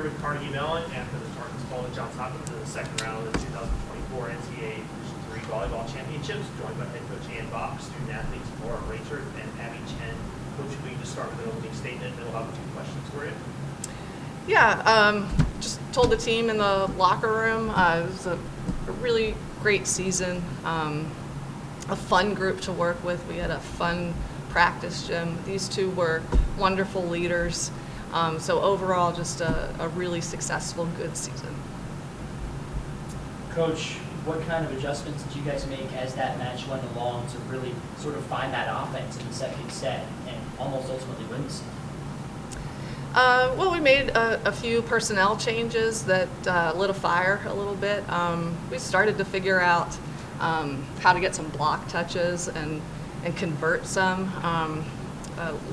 with Carnegie Mellon after the Spartans fall to Johns Hopkins in the second round of the 2024 NCAA Division III Volleyball Championships, joined by head coach Ann Bach, student athletes Laura Rayford and Abby Chen. Coach, will you just start with an opening statement, and then we'll have 2 questions for you. Yeah, just told the team in the locker room it was a really great season, a fun group to work with. We had a fun practice gym. These 2 were wonderful leaders. So overall, just a really successful, good season. Coach, what kind of adjustments did you guys make as that match went along to really sort of find that offense in the second set and almost ultimately win the set? Well, we made a few personnel changes that lit a fire a little bit. We started to figure out how to get some block touches and convert some.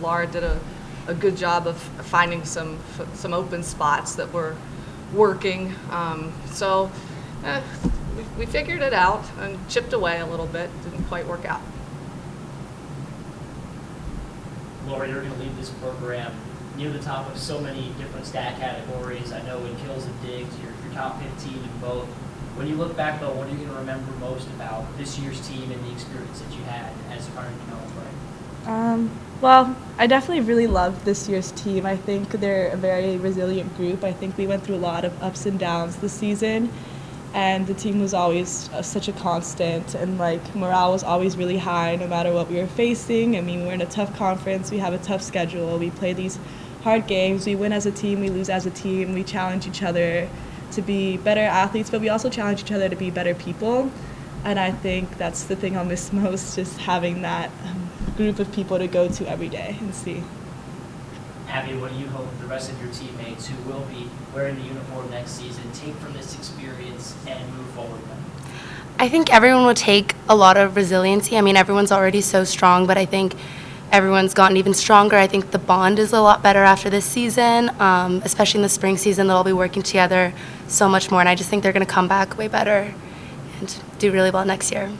Laura did a good job of finding some open spots that were working. So we figured it out and chipped away a little bit. Didn't quite work out. Laura, you're going to lead this program near the top of so many different stat categories. I know in kills and digs, you're top 15 in both. When you look back, though, what are you going to remember most about this year's team and the experience that you had as a Carnegie Mellon player? Well, I definitely really loved this year's team. I think they're a very resilient group. I think we went through a lot of ups and downs this season, and the team was always such a constant, and morale was always really high no matter what we were facing. I mean, we're in a tough conference, we have a tough schedule, we play these hard games, we win as a team, we lose as a team, we challenge each other to be better athletes, but we also challenge each other to be better people. And I think that's the thing I'll miss most, just having that group of people to go to every day and see. Abby, what do you hope the rest of your teammates who will be wearing the uniform next season take from this experience and move forward with? I think everyone will take a lot of resiliency. I mean, everyone's already so strong, but I think everyone's gotten even stronger. I think the bond is a lot better after this season, especially in the spring season. They'll all be working together so much more, and I just think they're going to come back way better and do really well next year.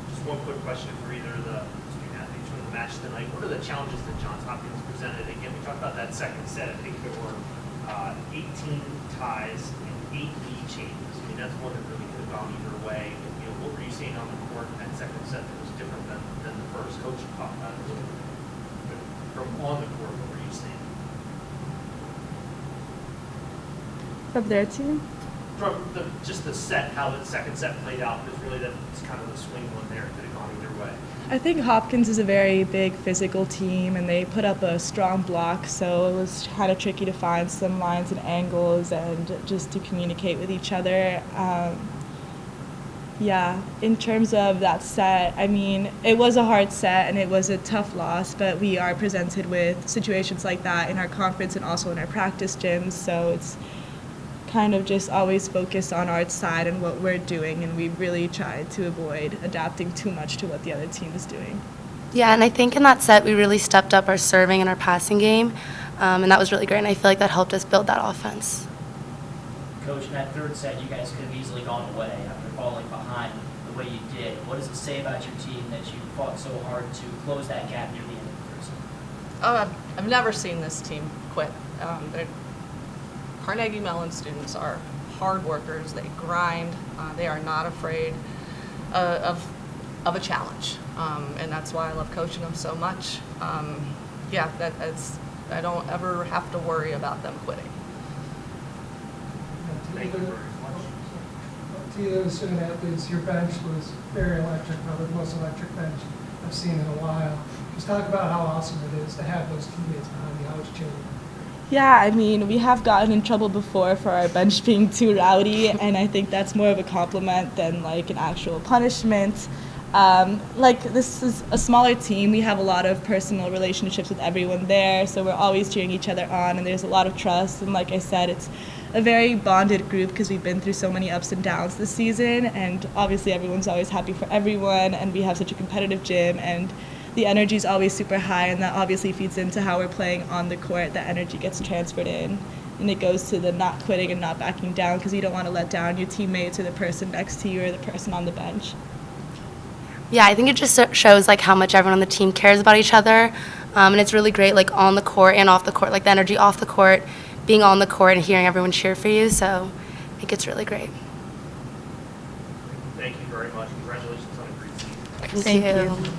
Just one quick question for either of the student athletes from the match tonight. What are the challenges that Johns Hopkins presented? Again, we talked about that second set. I think there were 18 ties and 8 lead changes. I mean, that's one that really could have gone either way. You know, what were you seeing on the court in that second set that was different than the first? Coach talked about it a little bit. But from on the court, what were you seeing? From their team? From just the set, how the second set played out, because really that's kind of the swing one there. It could have gone either way. I think Hopkins is a very big physical team, and they put up a strong block, so it was kind of tricky to find some lines and angles and just to communicate with each other. Yeah, in terms of that set, I mean, it was a hard set and it was a tough loss, but we are presented with situations like that in our conference and also in our practice gyms, so it's kind of just always focused on our side and what we're doing, and we really try to avoid adapting too much to what the other team is doing. Yeah, and I think in that set we really stepped up our serving and our passing game, and that was really great, and I feel like that helped us build that offense. Coach, in that third set, you guys could have easily gone away after falling behind the way you did. What does it say about your team that you fought so hard to close that gap near the end of the first set? I've never seen this team quit. Carnegie Mellon students are hard workers. They grind. They are not afraid of a challenge, and that's why I love coaching them so much. Yeah, I don't ever have to worry about them quitting. Thank you very much. To you, the student athletes, your bench was very electric, probably the most electric bench I've seen in a while. Just talk about how awesome it is to have those teammates behind you. How it's changing. Yeah, I mean, we have gotten in trouble before for our bench being too rowdy, and I think that's more of a compliment than like an actual punishment. This is a smaller team. We have a lot of personal relationships with everyone there, so we're always cheering each other on, and there's a lot of trust. And like I said, it's a very bonded group because we've been through so many ups and downs this season, and obviously everyone's always happy for everyone, and we have such a competitive gym, and the energy is always super high, and that obviously feeds into how we're playing on the court. That energy gets transferred in, and it goes to the not quitting and not backing down, because you don't want to let down your teammates or the person next to you or the person on the bench. Yeah, I think it just shows like how much everyone on the team cares about each other, and it's really great like on the court and off the court. Like the energy off the court being on the court and hearing everyone cheer for you. So I think it's really great. Thank you very much. Congratulations on a great season. Thank Thank you. you.